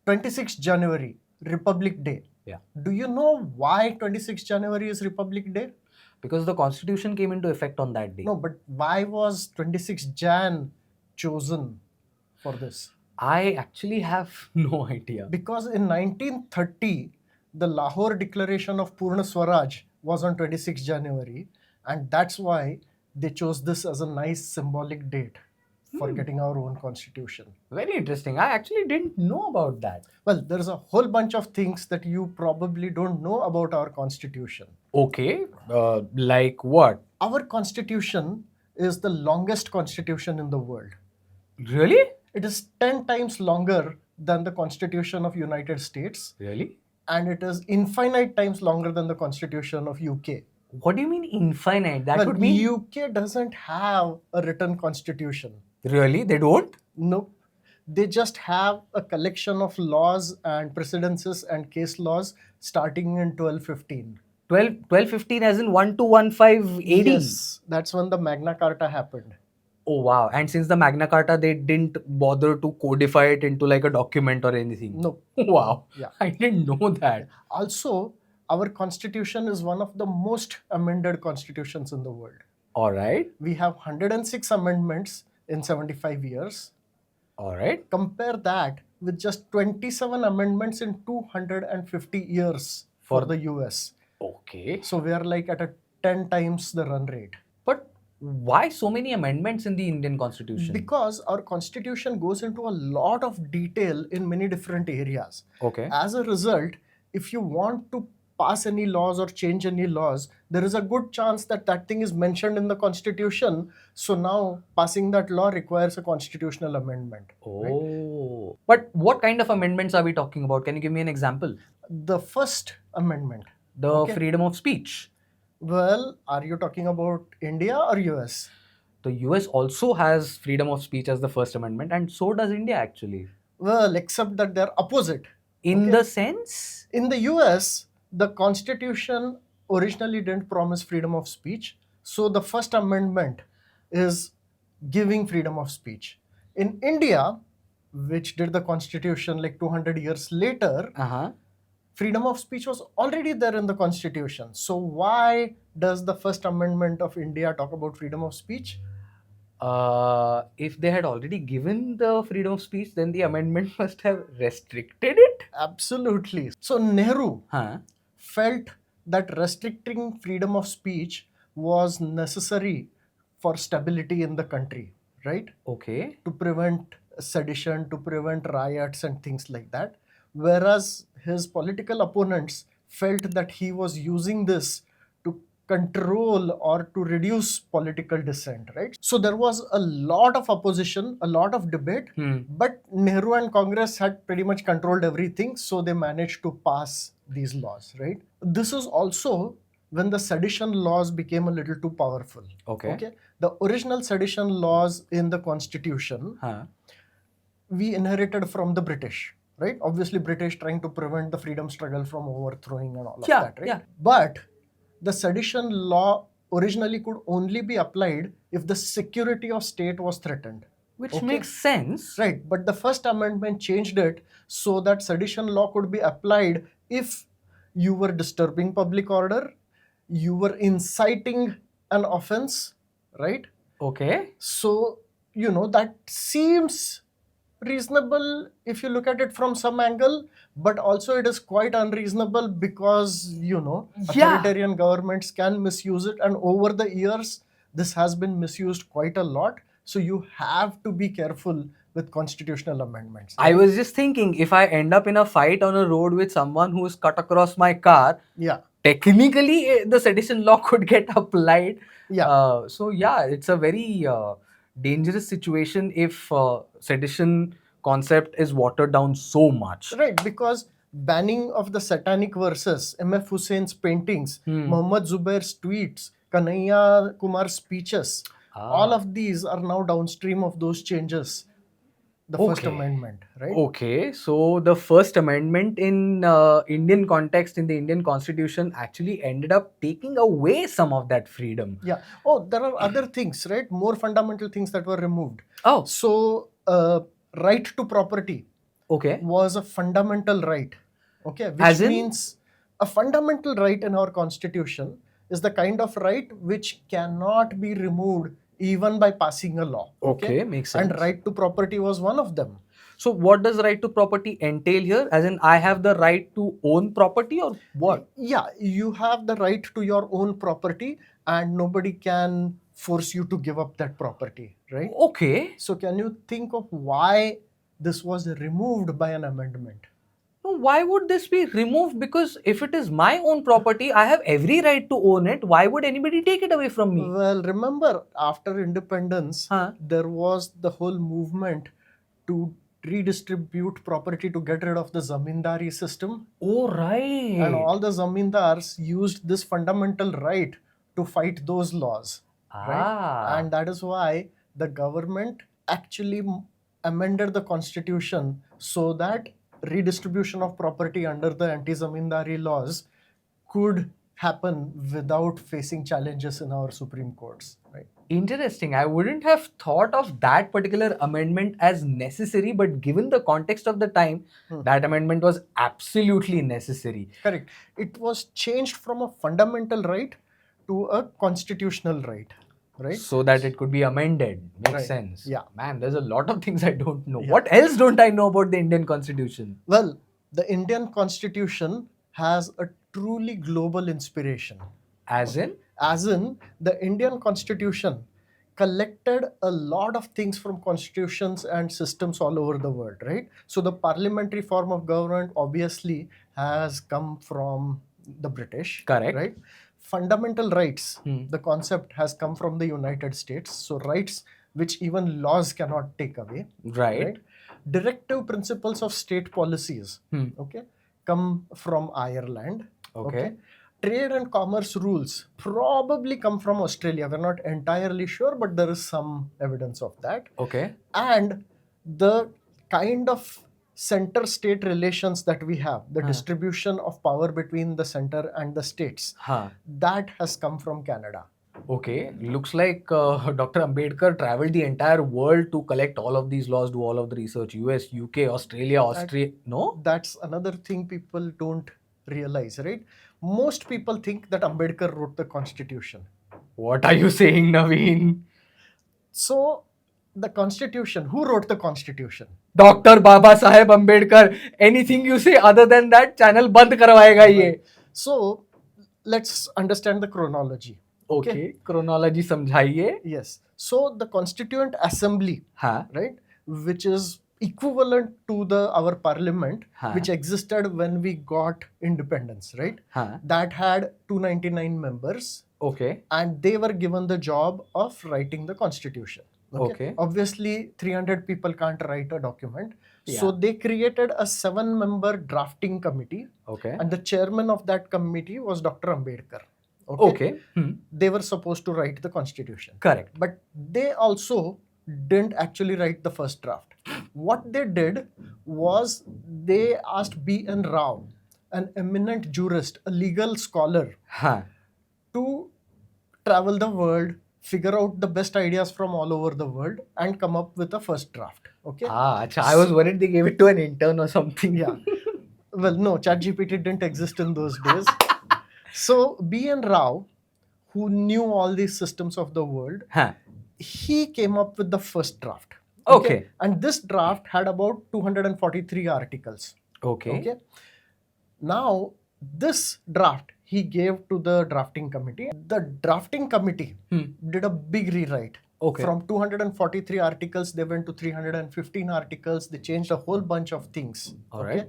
26th January, Republic Day. Yeah. Do you know why 26th January is Republic Day? Because the constitution came into effect on that day. No, but why was 26th Jan chosen for this? I actually have no idea. Because in 1930, the Lahore Declaration of Purna Swaraj was on 26th January, and that's why they chose this as a nice symbolic date for getting our own constitution. Very interesting. I actually didn't know about that. Well, there's a whole bunch of things that you probably don't know about our constitution. Okay, like what? Our constitution is the longest constitution in the world. Really? It is 10 times longer than the Constitution of United States, Really? and it is infinite times longer than the Constitution of UK. What do you mean infinite? That Well, would mean... UK doesn't have a written constitution. Really? They don't? Nope. They just have a collection of laws and precedences and case laws starting in 1215. 1215 as in 1215 AD? Yes, that's when the Magna Carta happened. Oh wow. And since the Magna Carta, they didn't bother to codify it into like a document or anything? No. Wow. Yeah. I didn't know that. Also, our constitution is one of the most amended constitutions in the world. Alright. We have 106 amendments in 75 years. Alright. Compare that with just 27 amendments in 250 years for the US. Okay. So we are like at a 10 times the run rate. But why so many amendments in the Indian constitution? Because our constitution goes into a lot of detail in many different areas. Okay. As a result, if you want to pass any laws or change any laws, there is a good chance that that thing is mentioned in the constitution. So now passing that law requires a constitutional amendment. Right? Oh. But what kind of amendments are we talking about? Can you give me an example? The first amendment. The freedom of speech. Well, are you talking about India or US? The US also has freedom of speech as the First Amendment, and so does India actually. Well, except that they're opposite. In the sense? In the US, the Constitution originally didn't promise freedom of speech. So the First Amendment is giving freedom of speech. In India, which did the Constitution like 200 years later, freedom of speech was already there in the Constitution. So why does the First Amendment of India talk about freedom of speech? If they had already given the freedom of speech, then the amendment must have restricted it? Absolutely. So Nehru felt that restricting freedom of speech was necessary for stability in the country, right? Okay. To prevent sedition, to prevent riots and things like that. Whereas his political opponents felt that he was using this to control or to reduce political dissent, right? So there was a lot of opposition, a lot of debate, but Nehru and Congress had pretty much controlled everything, so they managed to pass these laws, right? This is also when the sedition laws became a little too powerful. Okay. The original sedition laws in the Constitution, we inherited from the British, right? Obviously, British trying to prevent the freedom struggle from overthrowing and all of that, right? But the sedition law originally could only be applied if the security of state was threatened. Which makes sense. Right, but the First Amendment changed it so that sedition law could be applied if you were disturbing public order, you were inciting an offense, right? Okay. So, that seems reasonable if you look at it from some angle, but also it is quite unreasonable because, authoritarian governments can misuse it, and over the years, this has been misused quite a lot. So you have to be careful with constitutional amendments. I was just thinking, if I end up in a fight on a road with someone who is cut across my car, technically the sedition law could get applied. So it's a very dangerous situation if sedition concept is watered down so much. Right, because banning of the satanic verses, M.F. Hussein's paintings, Muhammad Zubair's tweets, Kanhaiya Kumar's speeches, all of these are now downstream of those changes. The First Amendment, right? Okay, so the First Amendment in Indian context, in the Indian Constitution, actually ended up taking away some of that freedom. Yeah. Oh, there are other things, right? More fundamental things that were removed. Oh. So, right to property. Okay. was a fundamental right. Okay, As which in? means a fundamental right in our constitution is the kind of right which cannot be removed even by passing a law. Okay, makes sense. And right to property was one of them. So what does right to property entail here? As in, I have the right to own property, or what? Yeah, you have the right to your own property and nobody can force you to give up that property, right? Okay. So can you think of why this was removed by an amendment? Why would this be removed? Because if it is my own property, I have every right to own it. Why would anybody take it away from me? Well, remember, after independence, there was the whole movement to redistribute property to get rid of the zamindari system. Oh, right. And all the zamindars used this fundamental right to fight those laws. Right? And that is why the government actually amended the constitution so that redistribution of property under the anti-zamindari laws could happen without facing challenges in our Supreme Courts. Right? Interesting. I wouldn't have thought of that particular amendment as necessary, but given the context of the time, that amendment was absolutely necessary. Correct. It was changed from a fundamental right to a constitutional right. Right? So that it could be amended. Makes sense. Yeah. Man, there's a lot of things I don't know. Yeah. What else don't I know about the Indian Constitution? Well, the Indian Constitution has a truly global inspiration. As in? As in, the Indian Constitution collected a lot of things from constitutions and systems all over the world, right? So the parliamentary form of government obviously has come from the British. Correct. Right? Fundamental rights, the concept has come from the United States. So rights which even laws cannot take away. Right? Directive principles of state policies, come from Ireland. Okay. Trade and commerce rules probably come from Australia. We're not entirely sure, but there is some evidence of that. Okay. And the kind of center-state relations that we have, the distribution of power between the center and the states, that has come from Canada. Okay, looks like Dr. Ambedkar traveled the entire world to collect all of these laws, do all of the research. US, UK, Australia, Austria. No? That's another thing people don't realize, right? Most people think that Ambedkar wrote the constitution. What are you saying, Naveen? So, the constitution, who wrote the constitution? Dr. Baba Saheb Ambedkar. Anything you say other than that, channel band karwayega ye. So, let's understand the chronology. Okay, chronology samjhaiye. Yes. So, the Constituent Assembly, right, which is equivalent to our parliament, which existed when we got independence, right? That had 299 members. Okay. And they were given the job of writing the constitution. Okay. Obviously, 300 people can't write a document. Yeah. So they created a 7-member drafting committee. Okay. And the chairman of that committee was Dr. Ambedkar. Okay. They were supposed to write the constitution. Correct. But they also didn't actually write the first draft. What they did was they asked B.N. Rao, an eminent jurist, a legal scholar, to travel the world, figure out the best ideas from all over the world, and come up with a first draft. Okay. I was worried they gave it to an intern or something. Yeah. Well, no, ChatGPT didn't exist in those days. So B.N. Rao, who knew all these systems of the world, he came up with the first draft. Okay. And this draft had about 243 articles. Okay. Now, this draft he gave to the drafting committee. The drafting committee did a big rewrite. From 243 articles, they went to 315 articles. They changed a whole bunch of things. Right.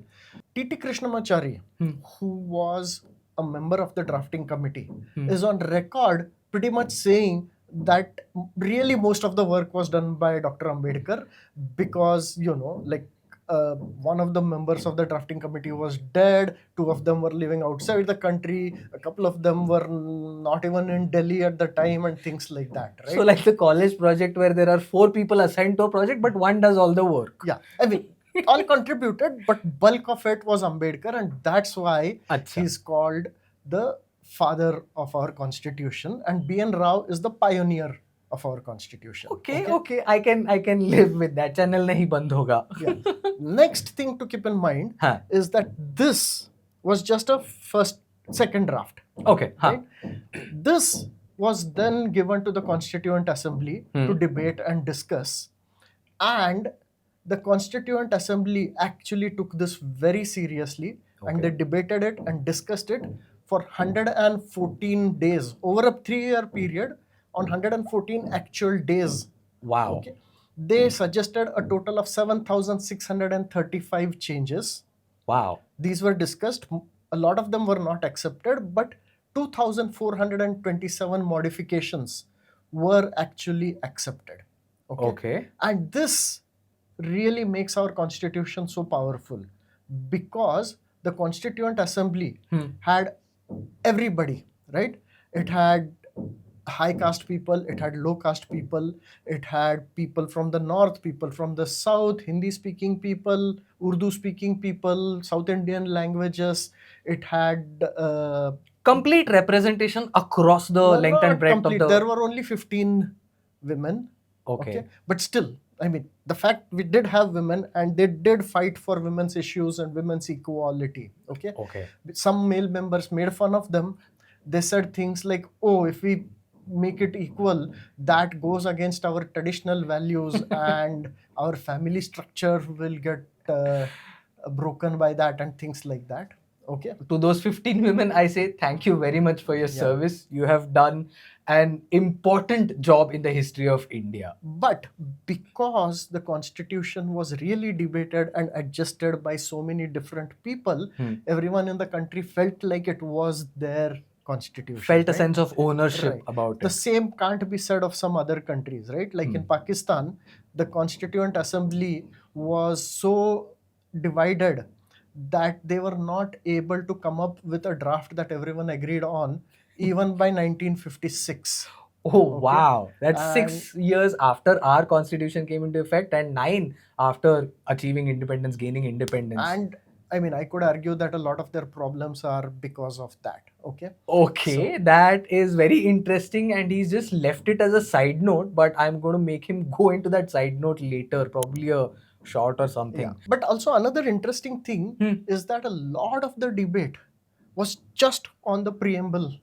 T.T. Krishnamachari, who was a member of the drafting committee, is on record pretty much saying that really most of the work was done by Dr. Ambedkar because, one of the members of the drafting committee was dead, 2 of them were living outside the country, a couple of them were not even in Delhi at the time, and things like that, right? So like the college project where there are 4 people assigned to a project, but one does all the work. Yeah, I mean, all contributed, but bulk of it was Ambedkar, and that's why he's called the father of our constitution, and B.N. Rao is the pioneer of our constitution. Okay. I can live with that. Channel nahi band hoga. Yeah. Next thing to keep in mind is that this was just a second draft. Okay. Right? This was then given to the Constituent Assembly to debate and discuss. And the Constituent Assembly actually took this very seriously, and they debated it and discussed it for 114 days, over a 3-year period, on 114 actual days. Wow. Okay. They suggested a total of 7,635 changes. Wow. These were discussed. A lot of them were not accepted, but 2,427 modifications were actually accepted. Okay. And this really makes our constitution so powerful, because the Constituent Assembly had everybody, right? It had high caste people, it had low caste people, it had people from the north, people from the south, Hindi speaking people, Urdu speaking people, South Indian languages. It had complete representation across the length and breadth of the... There were only 15 women. Okay. But still, I mean, the fact we did have women, and they did fight for women's issues and women's equality. Okay. Some male members made fun of them. They said things like, oh, if we make it equal, that goes against our traditional values and our family structure will get broken by that, and things like that. Okay. To those 15 women, I say thank you very much for your service. You have done an important job in the history of India. But because the constitution was really debated and adjusted by so many different people, everyone in the country felt like it was their constitution. Felt a sense of ownership about it. The same can't be said of some other countries, right? Like in Pakistan, the Constituent Assembly was so divided that they were not able to come up with a draft that everyone agreed on, even by 1956. Oh, wow. That's 6 years after our constitution came into effect, and 9 after achieving independence, gaining independence. And I mean, I could argue that a lot of their problems are because of that. Okay. So, that is very interesting, and he's just left it as a side note, but I'm going to make him go into that side note later, probably a short or something. Yeah. But also another interesting thing is that a lot of the debate was just on the preamble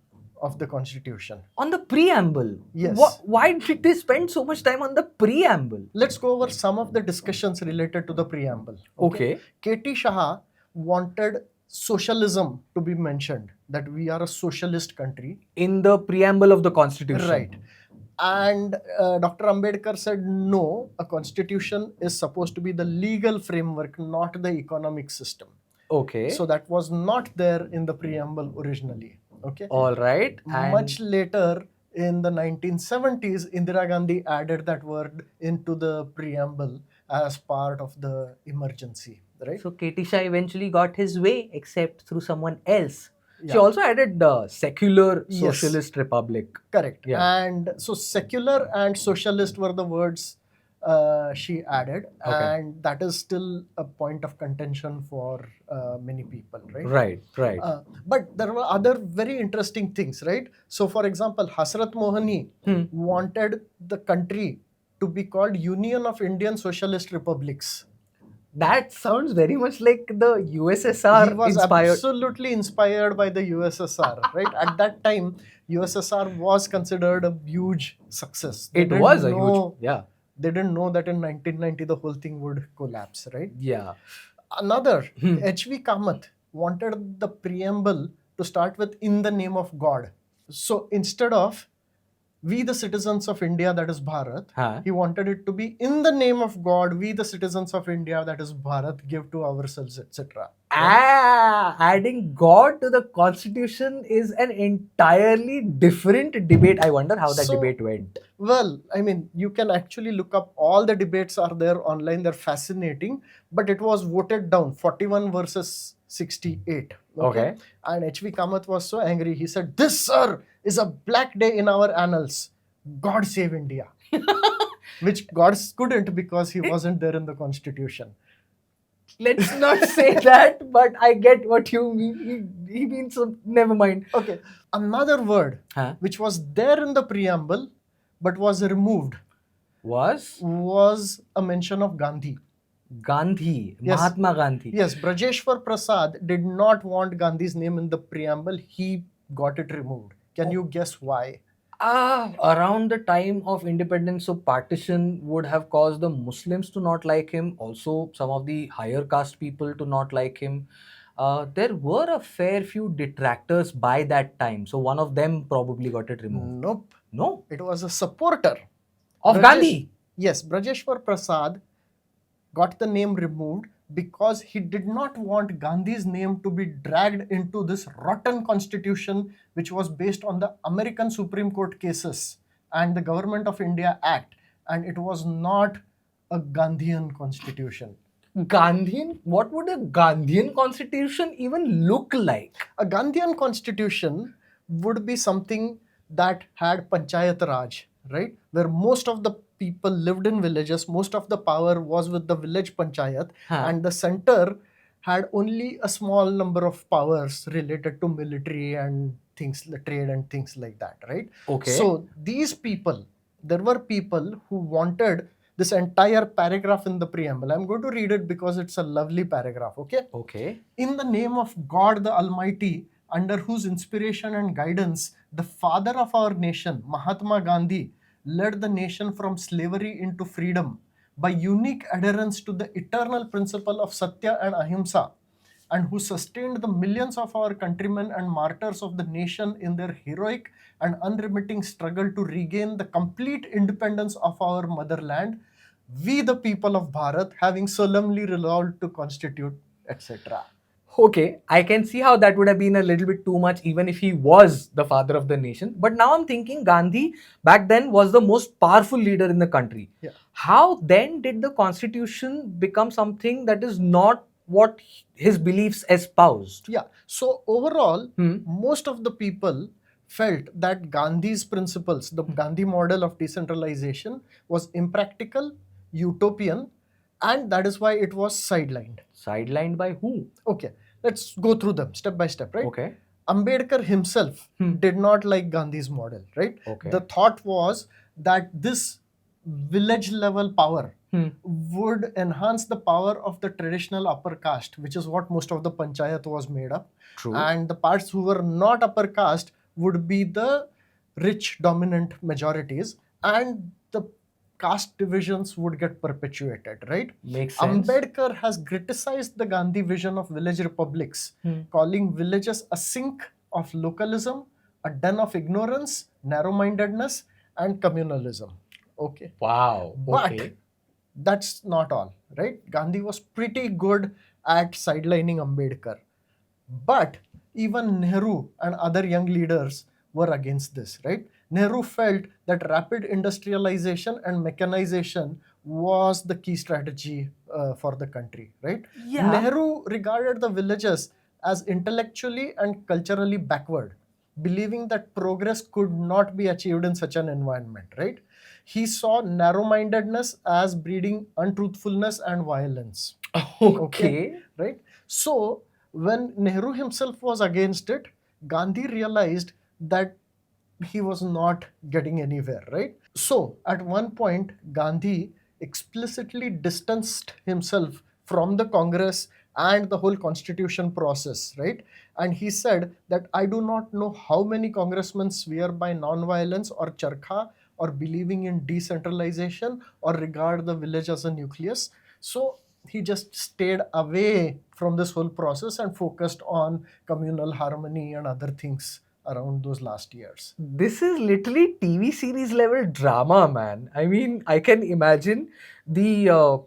of the constitution. On the preamble? Yes. Why did they spend so much time on the preamble? Let's go over some of the discussions related to the preamble. Okay. K.T. Shah wanted socialism to be mentioned, that we are a socialist country. In the preamble of the constitution. Right. And Dr. Ambedkar said, no, a constitution is supposed to be the legal framework, not the economic system. Okay. So that was not there in the preamble originally. Okay. All right. And much later, in the 1970s, Indira Gandhi added that word into the preamble as part of the emergency. Right? So K.T. Shah eventually got his way, except through someone else. Yeah. She also added the secular socialist republic. Correct. Yeah. And so secular and socialist were the words she added. And that is still a point of contention for many people, right? Right. But there were other very interesting things, right? So for example, Hasrat Mohani wanted the country to be called Union of Indian Socialist Republics. That sounds very much like the USSR. He was absolutely inspired by the USSR, right? At that time, USSR was considered a huge success. It was a huge, They didn't know that in 1990 the whole thing would collapse, right? Yeah. Another, H.V. Kamath wanted the preamble to start with "in the name of God." So instead of "we the citizens of India," that is Bharat, he wanted it to be "in the name of God, we the citizens of India," that is Bharat, give to ourselves, etc. Adding God to the constitution is an entirely different debate. I wonder how that debate went. Well, I mean, you can actually look up, all the debates are there online, they're fascinating, but it was voted down, 41 versus 68. Okay. And H.V. Kamath was so angry, he said, "This, sir, is a black day in our annals. God save India." Which God couldn't, because he wasn't there in the constitution. Let's not say that, but I get what you mean. He means, so never mind. Okay. Another word which was there in the preamble but was removed was a mention of Gandhi. Gandhi, Yes. Mahatma Gandhi. Yes, Brajeshwar Prasad did not want Gandhi's name in the preamble. He got it removed. Can you guess why? Around the time of independence, so partition would have caused the Muslims to not like him, also some of the higher caste people to not like him. There were a fair few detractors by that time, so one of them probably got it removed. Nope. No? It was a supporter Of Gandhi? Yes, Brajeshwar Prasad got the name removed because he did not want Gandhi's name to be dragged into this rotten constitution, which was based on the American Supreme Court cases and the Government of India Act, and it was not a Gandhian constitution. Gandhian? What would a Gandhian constitution even look like? A Gandhian constitution would be something that had Panchayat Raj, right? Where most of the people lived in villages, most of the power was with the village Panchayat, and the center had only a small number of powers related to military and things, trade and things like that, right? Okay. So these people, there were people who wanted this entire paragraph in the preamble. I'm going to read it because it's a lovely paragraph, okay? Okay. In the name of God the Almighty, under whose inspiration and guidance the father of our nation, Mahatma Gandhi, led the nation from slavery into freedom by unique adherence to the eternal principle of Satya and Ahimsa, and who sustained the millions of our countrymen and martyrs of the nation in their heroic and unremitting struggle to regain the complete independence of our motherland, we the people of Bharat, having solemnly resolved to constitute, etc. Okay, I can see how that would have been a little bit too much even if he was the father of the nation. But now I'm thinking Gandhi back then was the most powerful leader in the country. Yeah. How then did the constitution become something that is not what his beliefs espoused? Yeah. So overall, most of the people felt that Gandhi's principles, the Gandhi model of decentralization, was impractical, utopian, and that is why it was sidelined. Sidelined by who? Okay, let's go through them step by step, right? Okay. Ambedkar himself did not like Gandhi's model, right? Okay. The thought was that this village level power would enhance the power of the traditional upper caste, which is what most of the panchayat was made up. True. And the parts who were not upper caste would be the rich dominant majorities, and the caste divisions would get perpetuated, right? Makes sense. Ambedkar has criticized the Gandhi vision of village republics, calling villages a sink of localism, a den of ignorance, narrow-mindedness, and communalism. Okay. Wow. But that's not all, right? Gandhi was pretty good at sidelining Ambedkar. But even Nehru and other young leaders were against this, right? Nehru felt that rapid industrialization and mechanization was the key strategy for the country, right? Yeah. Nehru regarded the villages as intellectually and culturally backward, believing that progress could not be achieved in such an environment, right? He saw narrow-mindedness as breeding untruthfulness and violence. Okay. Right? So, when Nehru himself was against it, Gandhi realized that he was not getting anywhere, right? So, at one point, Gandhi explicitly distanced himself from the Congress and the whole constitution process, right? And he said that I do not know how many congressmen swear by non-violence or charkha or believing in decentralization or regard the village as a nucleus. So he just stayed away from this whole process and focused on communal harmony and other things around those last years. This is literally TV series level drama, man. I mean, I can imagine the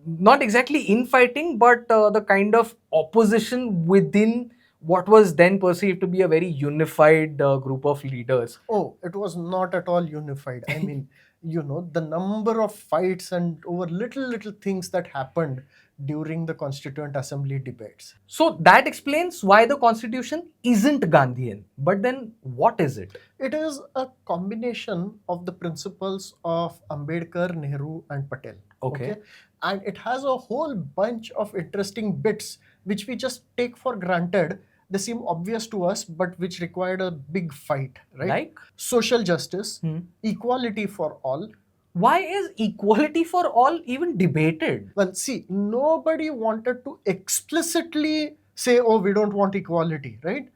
not exactly infighting, but the kind of opposition within what was then perceived to be a very unified group of leaders. Oh, it was not at all unified. I mean, the number of fights and over little things that happened during the Constituent Assembly debates. So that explains why the constitution isn't Gandhian. But then what is it? It is a combination of the principles of Ambedkar, Nehru, and Patel. Okay. And it has a whole bunch of interesting bits which we just take for granted they seem obvious to us, but which required a big fight, right? Like? Social justice, equality for all. Why is equality for all even debated? Well, see, nobody wanted to explicitly say, oh, we don't want equality, right?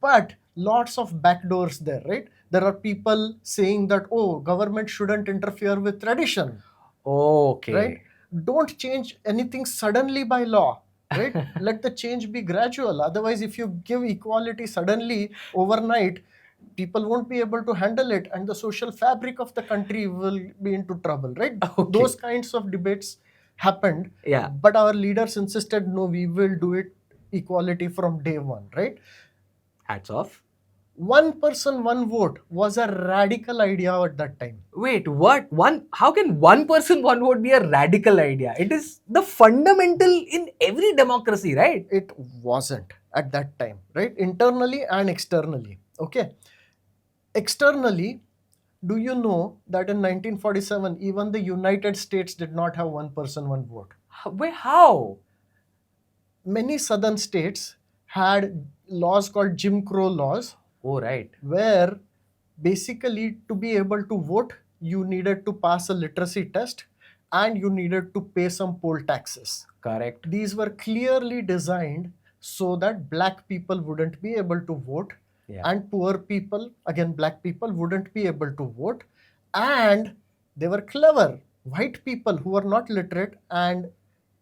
But lots of backdoors there, right? There are people saying that, oh, government shouldn't interfere with tradition. Okay. Right? Don't change anything suddenly by law, right? Let the change be gradual. Otherwise, if you give equality suddenly overnight, people won't be able to handle it, and the social fabric of the country will be into trouble, right? Okay. Those kinds of debates happened. Yeah. But our leaders insisted, no, we will do it equality from day one, right? Hats off. One person, one vote was a radical idea at that time. Wait, what? How can one person, one vote be a radical idea? It is the fundamental in every democracy, right? It wasn't at that time, right? Internally and externally. Okay. Externally, do you know that in 1947, even the United States did not have one person, one vote? Wait, how? Many southern states had laws called Jim Crow laws. Oh, right. Where basically to be able to vote, you needed to pass a literacy test and you needed to pay some poll taxes. Correct. These were clearly designed so that black people wouldn't be able to vote. Yeah. And poor people, again black people, wouldn't be able to vote. And they were clever. White people who were not literate and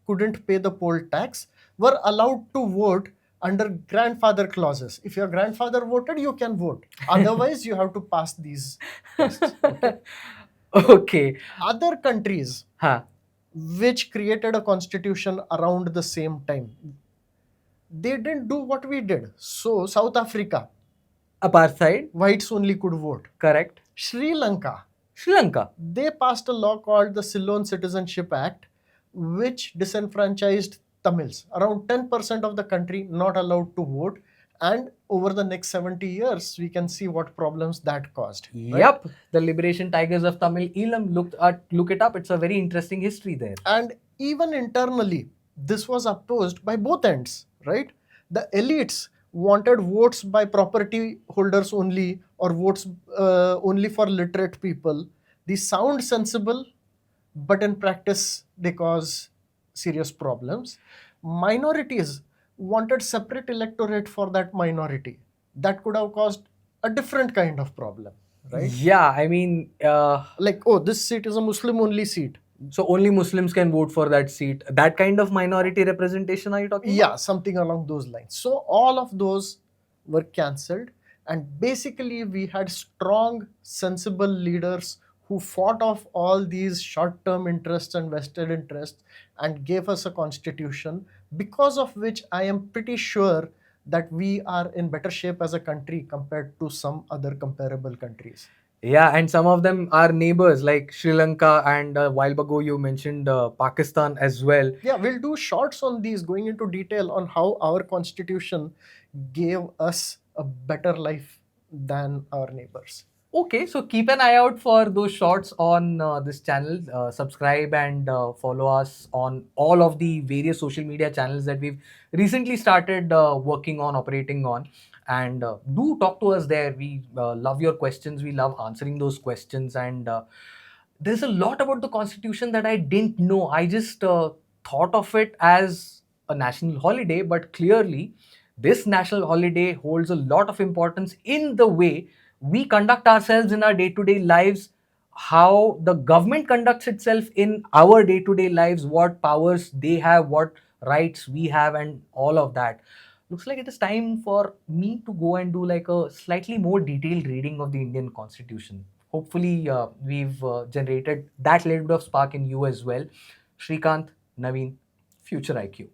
couldn't pay the poll tax were allowed to vote under grandfather clauses. If your grandfather voted, you can vote. Otherwise, you have to pass these tests. Okay. Okay. Other countries which created a constitution around the same time, they didn't do what we did. So, South Africa, apartheid, whites only could vote. Correct. Sri Lanka, they passed a law called the Ceylon Citizenship Act, which disenfranchised Tamils. Around 10% of the country not allowed to vote. And over the next 70 years, we can see what problems that caused. Right? Yep. The Liberation Tigers of Tamil Eelam, look it up. It's a very interesting history there. And even internally, this was opposed by both ends, right? The elites wanted votes by property holders only, or votes only for literate people. These sound sensible, but in practice, they cause serious problems. Minorities wanted separate electorate for that minority. That could have caused a different kind of problem, right? Yeah, I mean... like, oh, this seat is a Muslim-only seat. So only Muslims can vote for that seat. That kind of minority representation are you talking about? Yeah, something along those lines. So all of those were cancelled. And basically, we had strong, sensible leaders who fought off all these short-term interests and vested interests and gave us a constitution, because of which I am pretty sure that we are in better shape as a country compared to some other comparable countries. Yeah, and some of them are neighbors like Sri Lanka, and a while ago you mentioned Pakistan as well. Yeah, we'll do shorts on these, going into detail on how our constitution gave us a better life than our neighbors. Okay, so keep an eye out for those shorts on this channel. Subscribe and follow us on all of the various social media channels that we've recently started working on, operating on. And do talk to us there. We love your questions. We love answering those questions. And there's a lot about the Constitution that I didn't know. I just thought of it as a national holiday, but clearly this national holiday holds a lot of importance in the way we conduct ourselves in our day-to-day lives, how the government conducts itself in our day-to-day lives, what powers they have, what rights we have, and all of that. Looks like it is time for me to go and do like a slightly more detailed reading of the Indian Constitution. Hopefully, we've generated that little bit of spark in you as well. Shrikant, Naveen, future IQ.